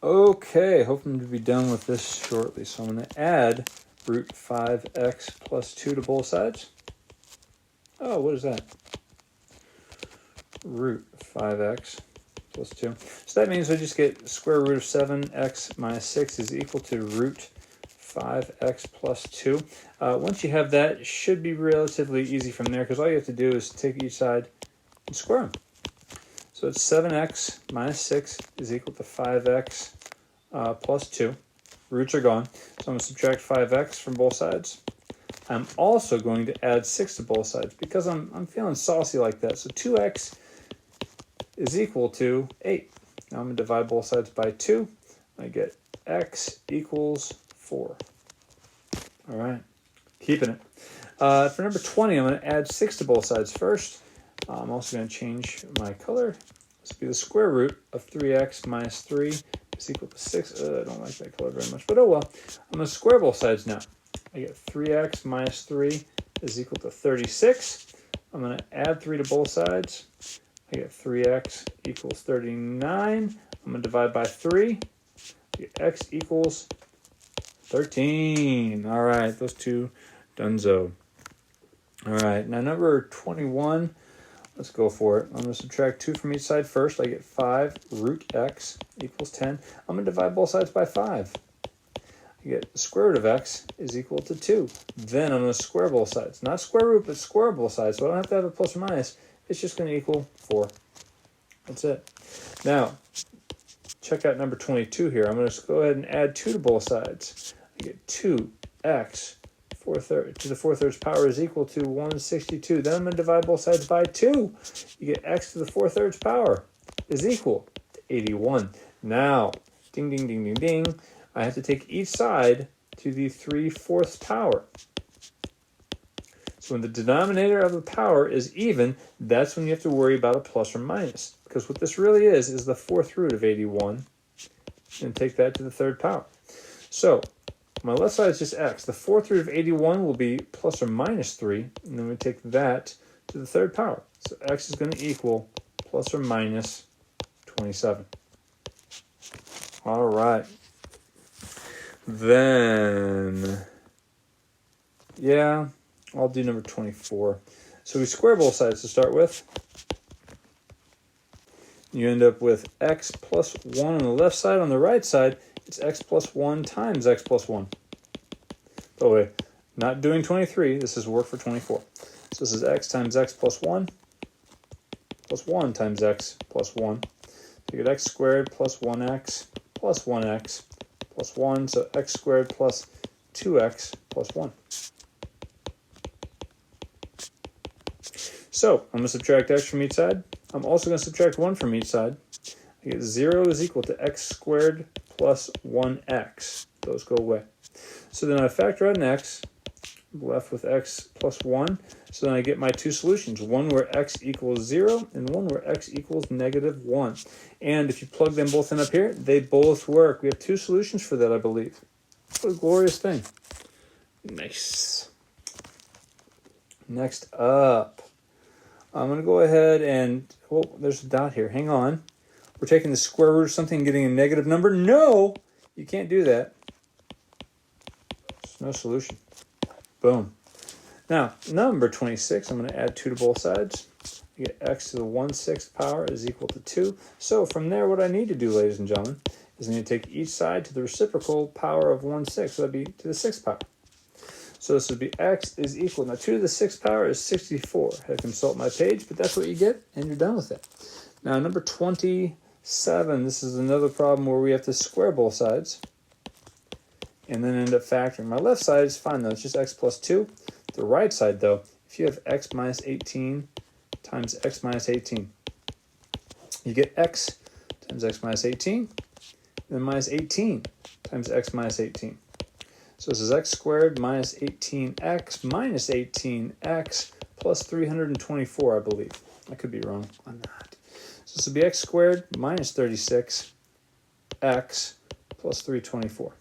Okay, hoping to be done with this shortly. So I'm going to add root 5x plus 2 to both sides. Oh, what is that? Root 5x plus 2. So that means I just get square root of 7x minus 6 is equal to root 5x plus 2. Once you have that, it should be relatively easy from there because all you have to do is take each side and square them. So it's 7x minus 6 is equal to 5x plus 2. Roots are gone. So I'm going to subtract 5x from both sides. I'm also going to add 6 to both sides because I'm feeling saucy like that. So 2x is equal to 8. Now I'm going to divide both sides by 2. I get x equals 4. All right, keeping it. For number 20, I'm going to add 6 to both sides first. I'm also going to change my color. This will be the square root of 3x minus 3 is equal to 6. I don't like that color very much, but oh well. I'm going to square both sides now. I get 3x minus 3 is equal to 36. I'm going to add 3 to both sides. I get 3x equals 39. I'm going to divide by 3. I get x equals 13. All right, those two donezo. All right, now number 21. Let's go for it. I'm going to subtract 2 from each side first. I get 5 root x equals 10. I'm going to divide both sides by 5. I get the square root of x is equal to 2. Then I'm going to square both sides. Not square root, but square both sides. So I don't have to have a plus or minus. It's just going to equal 4. That's it. Now, check out number 22 here. I'm going to go ahead and add 2 to both sides. I get 2x to the 4/3 power is equal to 162. Then I'm going to divide both sides by 2. You get x to the 4/3 power is equal to 81. Now, ding, ding, ding, ding, ding, I have to take each side to the 3/4 power. So when the denominator of the power is even, that's when you have to worry about a plus or minus. Because what this really is the 4th root of 81. And take that to the 3rd power. So my left side is just x. The 4th root of 81 will be plus or minus 3. And then we take that to the 3rd power. So x is going to equal plus or minus 27. All right. Then, yeah, I'll do number 24. So we square both sides to start with. You end up with x plus 1 on the left side. On the right side, it's x plus 1 times x plus 1. By the way, not doing 23. This is work for 24. So this is x times x plus 1 times x plus 1. So you get x squared plus 1x plus 1x plus 1. So x squared plus 2x plus 1. So I'm going to subtract x from each side. I'm also going to subtract 1 from each side. I get 0 is equal to x squared plus 1x. Those go away. So then I factor out an x. I'm left with x plus 1. So then I get my two solutions. One where x equals 0 and one where x equals negative 1. And if you plug them both in up here, they both work. We have two solutions for that, I believe. What a glorious thing. Nice. Next up, I'm going to go ahead and, oh, there's a dot here. Hang on. We're taking the square root of something and getting a negative number. No, you can't do that. There's no solution. Boom. Now, number 26, I'm going to add 2 to both sides. I get x to the 1/6 power is equal to 2. So from there, what I need to do, ladies and gentlemen, is I need to take each side to the reciprocal power of 1/6. So that'd be to the 6th power. So this would be x is equal. Now 2 to the 6th power is 64. I had to consult my page, but that's what you get, and you're done with it. Now number 27, this is another problem where we have to square both sides and then end up factoring. My left side is fine though, it's just x plus 2. The right side though, if you have x minus 18 times x minus 18, you get x times x minus 18, and then minus 18 times x minus 18. So this is x squared minus 18x minus 18x plus 324, I believe. I could be wrong on that. So this would be x squared minus 36x plus 324.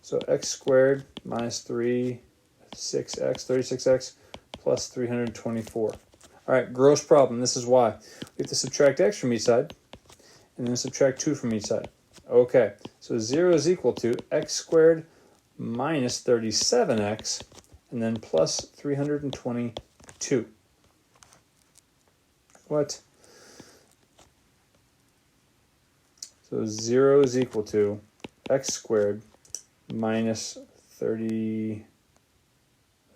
So x squared minus 36x plus 324. All right, gross problem. This is why. We have to subtract x from each side and then subtract 2 from each side. Okay, so 0 is equal to x squared minus 37x, and then plus 322. What? So 0 is equal to x squared minus 30,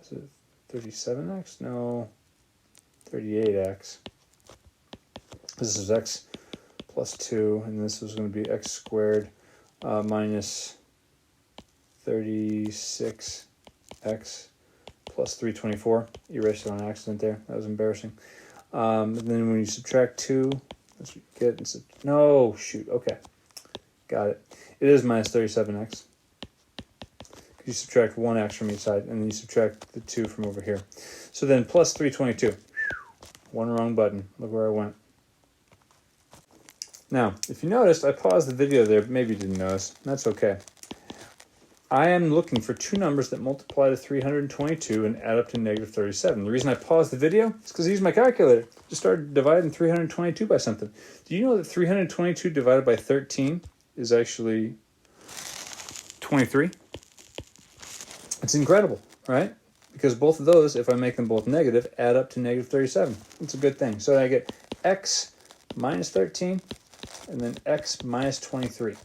is it 37x? No, 38x. This is x plus 2, and this is going to be x squared minus 36x plus 324. Erased it on accident there. That was embarrassing. And then when you subtract 2, that's what you get. No, shoot. Okay. Got it. It is minus 37x. You subtract 1x from each side, and then you subtract the 2 from over here. So then plus 322. One wrong button. Look where I went. Now, if you noticed, I paused the video there, but maybe you didn't notice. That's okay. I am looking for two numbers that multiply to 322 and add up to negative 37. The reason I paused the video is because I used my calculator. Just started dividing 322 by something. Do you know that 322 divided by 13 is actually 23? It's incredible, right? Because both of those, if I make them both negative, add up to negative 37. It's a good thing. So I get x minus 13 and then x minus 23.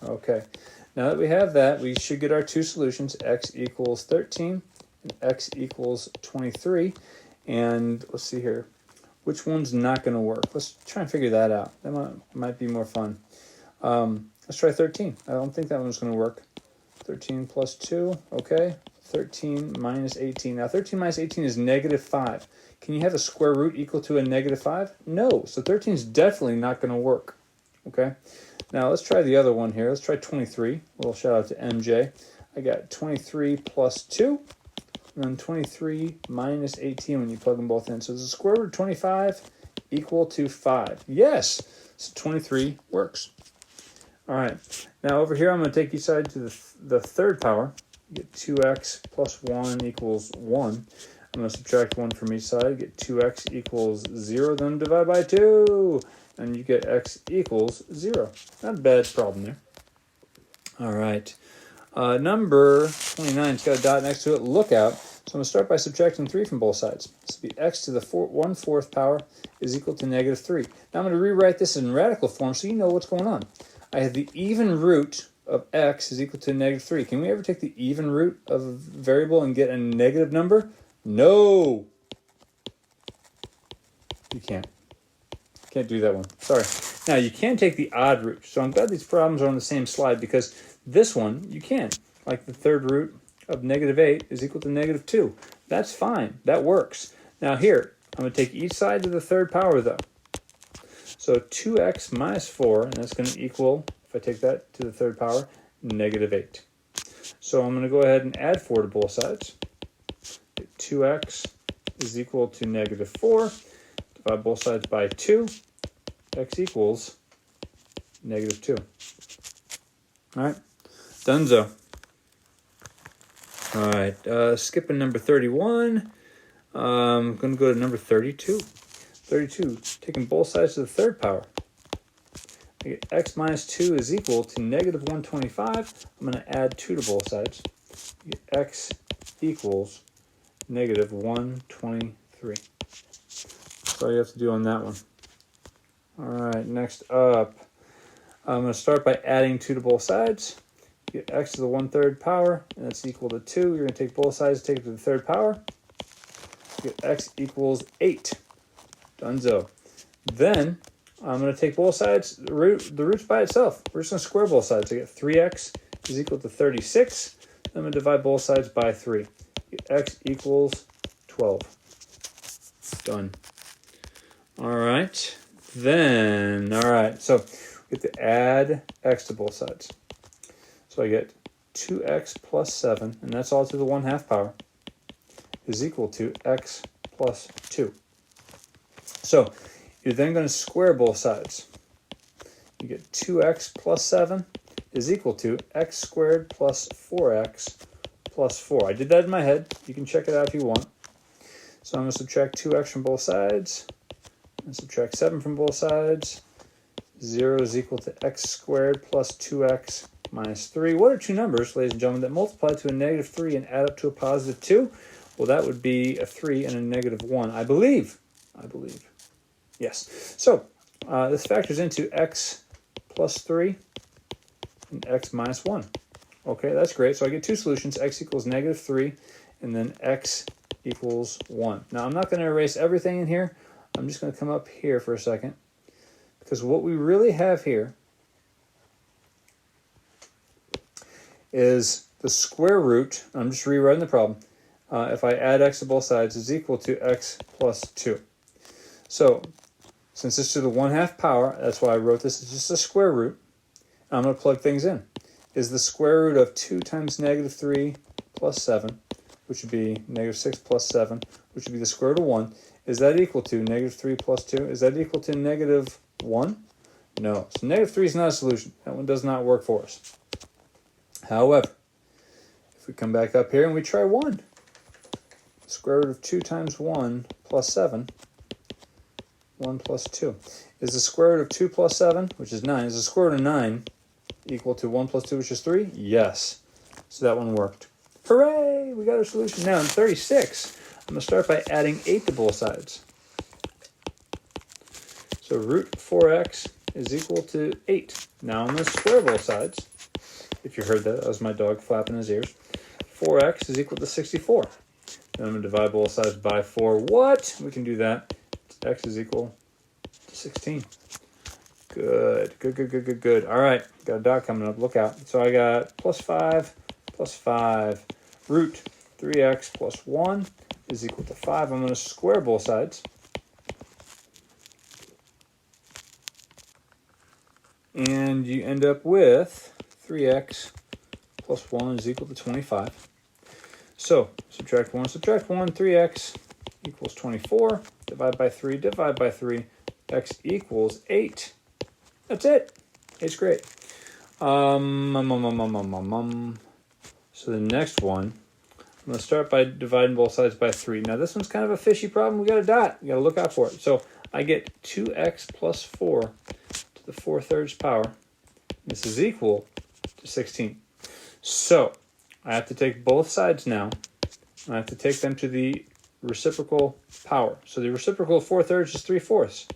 Okay. Now that we have that, we should get our two solutions, x equals 13 and x equals 23. And let's see here. Which one's not going to work? Let's try and figure that out. That might be more fun. Let's try 13. I don't think that one's going to work. 13 plus 2, okay. 13 minus 18. Now 13 minus 18 is negative 5. Can you have a square root equal to a negative 5? No. So 13 is definitely not going to work. Okay. Now let's try the other one here. Let's try 23. A little shout out to MJ. I got 23 plus 2, and then 23 minus 18 when you plug them both in. So does the square root of 25 equal to 5? Yes. So 23 works. All right. Now over here, I'm going to take each side to the third power. You get 2x plus 1 equals 1. I'm going to subtract 1 from each side. Get 2x equals 0. Then divide by 2. And you get x equals 0. Not a bad problem there. All right. Number 29, it's got a dot next to it. Look out. So I'm going to start by subtracting 3 from both sides. This will be x to the 1/4 power is equal to negative 3. Now I'm going to rewrite this in radical form so you know what's going on. I have the even root of x is equal to negative 3. Can we ever take the even root of a variable and get a negative number? No. You can't. Can't do that one. Sorry. Now, you can take the odd root. So I'm glad these problems are on the same slide because this one, you can. Like the third root of negative 8 is equal to negative 2. That's fine. That works. Now here, I'm going to take each side to the third power, though. So 2x minus 4, and that's going to equal, if I take that to the third power, negative 8. So I'm going to go ahead and add 4 to both sides. 2x is equal to negative 4. Divide both sides by 2. X equals negative 2. All right. Donezo. All right. Skipping number 31. I'm going to go to number 32. 32. Taking both sides to the third power. I get x minus 2 is equal to negative 125. I'm going to add 2 to both sides. I get x equals negative 123. That's all you have to do on that one. All right, next up, I'm going to start by adding 2 to both sides. You get x to the 1/3 power, and that's equal to 2. You're going to take both sides, take it to the third power. You get x equals 8. Donezo. Then I'm going to take both sides, the root's by itself. We're just going to square both sides. I get 3x is equal to 36. I'm going to divide both sides by 3. X equals 12. Done. All right. Then, all right. So we get to add x to both sides. So I get 2x plus 7, and that's all to the 1/2 power, is equal to x plus 2. So you're then going to square both sides. You get 2x plus 7 is equal to x squared plus 4x plus 4. I did that in my head. You can check it out if you want. So I'm going to subtract 2x from both sides and subtract 7 from both sides. 0 is equal to x squared plus 2x minus 3. What are two numbers, ladies and gentlemen, that multiply to a negative 3 and add up to a positive 2? Well, that would be a 3 and a negative 1, I believe. Yes. So this factors into x plus 3 and x minus 1. Okay, that's great. So I get two solutions, x equals negative 3 and then x equals 1. Now, I'm not going to erase everything in here. I'm just going to come up here for a second, because what we really have here is the square root. I'm just rewriting the problem. If I add x to both sides, is equal to x plus 2. So since it's to the 1/2 power, that's why I wrote this as just a square root. I'm going to plug things in. Is the square root of 2 times negative 3 plus 7, which would be negative 6 plus 7, which would be the square root of 1. Is that equal to negative 3 plus 2? Is that equal to negative 1? No. So negative 3 is not a solution. That one does not work for us. However, if we come back up here and we try 1, the square root of 2 times 1 plus 7, 1 plus 2. Is the square root of 2 plus 7, which is 9, is the square root of 9 equal to 1 plus 2, which is 3? Yes. So that one worked. Hooray! We got our solution. Now in 36, I'm going to start by adding 8 to both sides. So root 4x is equal to 8. Now I'm going to square both sides. If you heard that, that was my dog flapping his ears. 4x is equal to 64. Then I'm going to divide both sides by 4. What? We can do that. X is equal to 16. Good. All right, got a dot coming up. Look out. So I got plus 5, root 3x plus 1 is equal to 5. I'm going to square both sides. And you end up with 3x plus 1 is equal to 25. So subtract 1, 3x equals 24. Divide by 3, x equals 8. That's it. It's great. So the next one, I'm going to start by dividing both sides by 3. Now this one's kind of a fishy problem. We got a dot. We got to look out for it. So I get 2x plus 4 to the 4/3 power. This is equal to 16. So I have to take both sides now. I have to take them to the reciprocal power. So the reciprocal of 4/3 is 3/4.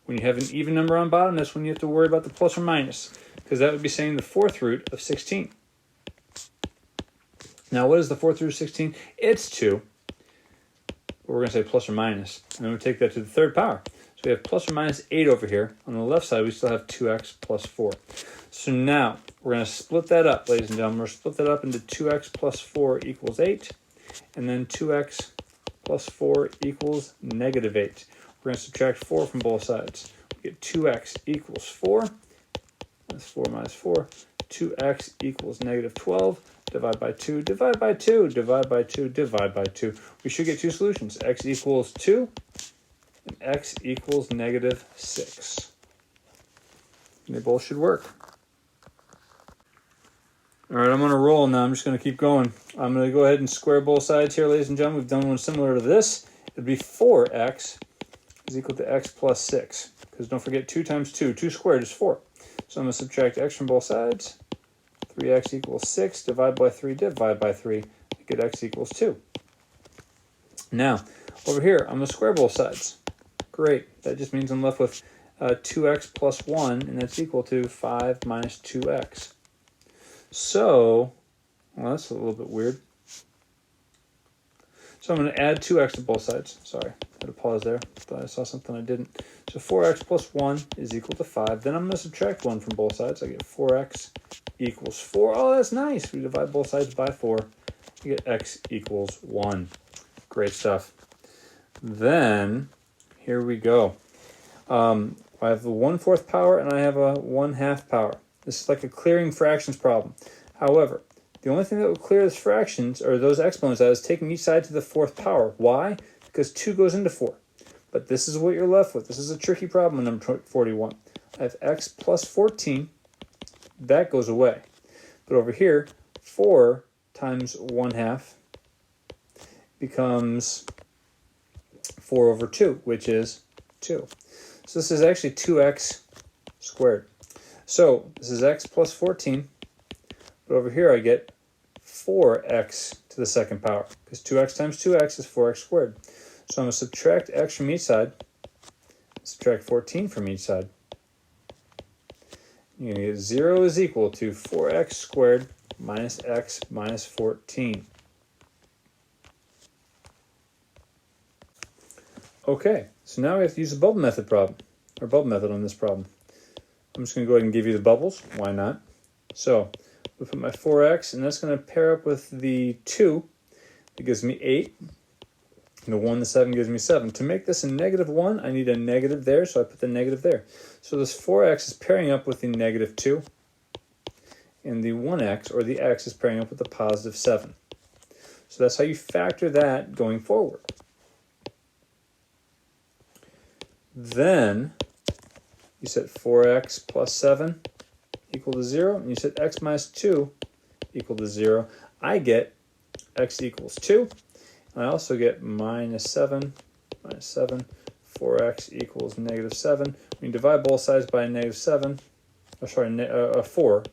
When you have an even number on bottom, that's when you have to worry about the plus or minus, because that would be saying the 4th root of 16. Now, what is the 4th root of 16? It's 2. We're going to say plus or minus, and then we take that to the 3rd power. So we have plus or minus 8 over here. On the left side, we still have 2x plus 4. So now we're going to split that up, ladies and gentlemen. We're going to split that up into 2x plus 4 equals 8, and then 2x plus 4 equals negative 8. We're going to subtract 4 from both sides. We get 2x equals 4. That's 4 minus 4. 2x equals negative 12. Divide by 2, divide by 2, divide by 2, divide by 2. We should get two solutions. X equals 2 and x equals negative 6. And they both should work. All right, I'm going to roll now. I'm just going to keep going. I'm going to go ahead and square both sides here, ladies and gentlemen. We've done one similar to this. It would be 4x is equal to x plus 6. Because don't forget, 2 times 2. 2 squared is 4. So I'm going to subtract x from both sides. 3x equals 6. Divide by 3, divide by 3. Get x equals 2. Now, over here, I'm going to square both sides. Great. That just means I'm left with 2x plus 1, and that's equal to 5 minus 2x. So, well, that's a little bit weird. So I'm going to add 2x to both sides. Sorry, I had to pause there. Thought I saw something I didn't. So 4x plus 1 is equal to 5. Then I'm going to subtract 1 from both sides. I get 4x equals 4. Oh, that's nice. We divide both sides by 4. We get x equals 1. Great stuff. Then, here we go. I have the 1/4 power and I have a 1/2 power. This is like a clearing fractions problem. However, the only thing that will clear those fractions, or those exponents out, is taking each side to the 4th power. Why? Because 2 goes into 4. But this is what you're left with. This is a tricky problem in number 41. I have x plus 14. That goes away. But over here, 4 times 1/2 becomes 4 over 2, which is 2. So this is actually 2x squared. So this is x plus 14, but over here I get 4x to the second power, because 2x times 2x is 4x squared. So I'm going to subtract x from each side, subtract 14 from each side. You're going to get 0 is equal to 4x squared minus x minus 14. Okay, so now we have to use the bubble method problem, or bubble method on this problem. I'm just going to go ahead and give you the bubbles. Why not? So we put my 4x, and that's going to pair up with the 2. It gives me 8. And the 1, the 7 gives me 7. To make this a negative 1, I need a negative there, so I put the negative there. So this 4x is pairing up with the negative 2. And the 1x, or the x, is pairing up with the positive 7. So that's how you factor that going forward. Then you set 4x plus 7 equal to 0, and you set x minus 2 equal to 0. I get x equals 2, and I also get minus 7, 4x equals negative 7. When you divide both sides by negative 7, 4,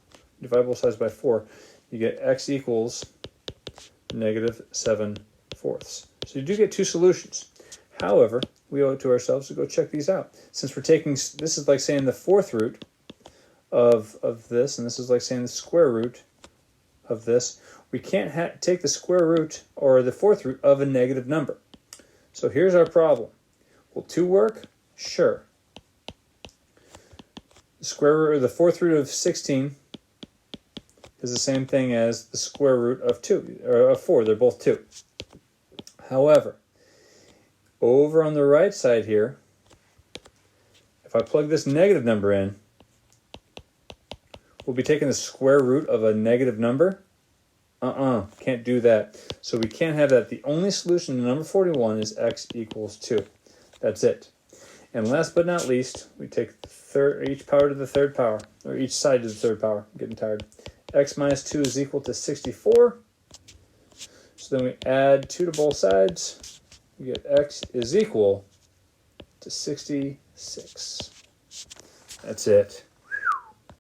divide both sides by 4, you get x equals negative 7 fourths. So you do get two solutions. However, we owe it to ourselves to go check these out. Since we're taking, this is like saying the fourth root of this, and this is like saying the square root of this. We can't take the square root or the fourth root of a negative number. So here's our problem. Will 2 work? Sure. The square root, or the fourth root of 16 is the same thing as the square root of 2, or of 4. They're both 2. However, over on the right side here, if I plug this negative number in, we'll be taking the square root of a negative number. Can't do that. So we can't have that. The only solution to number 41 is x equals 2. That's it. And last but not least, we take each power to the third power, or each side to the third power. I'm getting tired. X minus 2 is equal to 64. So then we add 2 to both sides. We get x is equal to 66. That's it.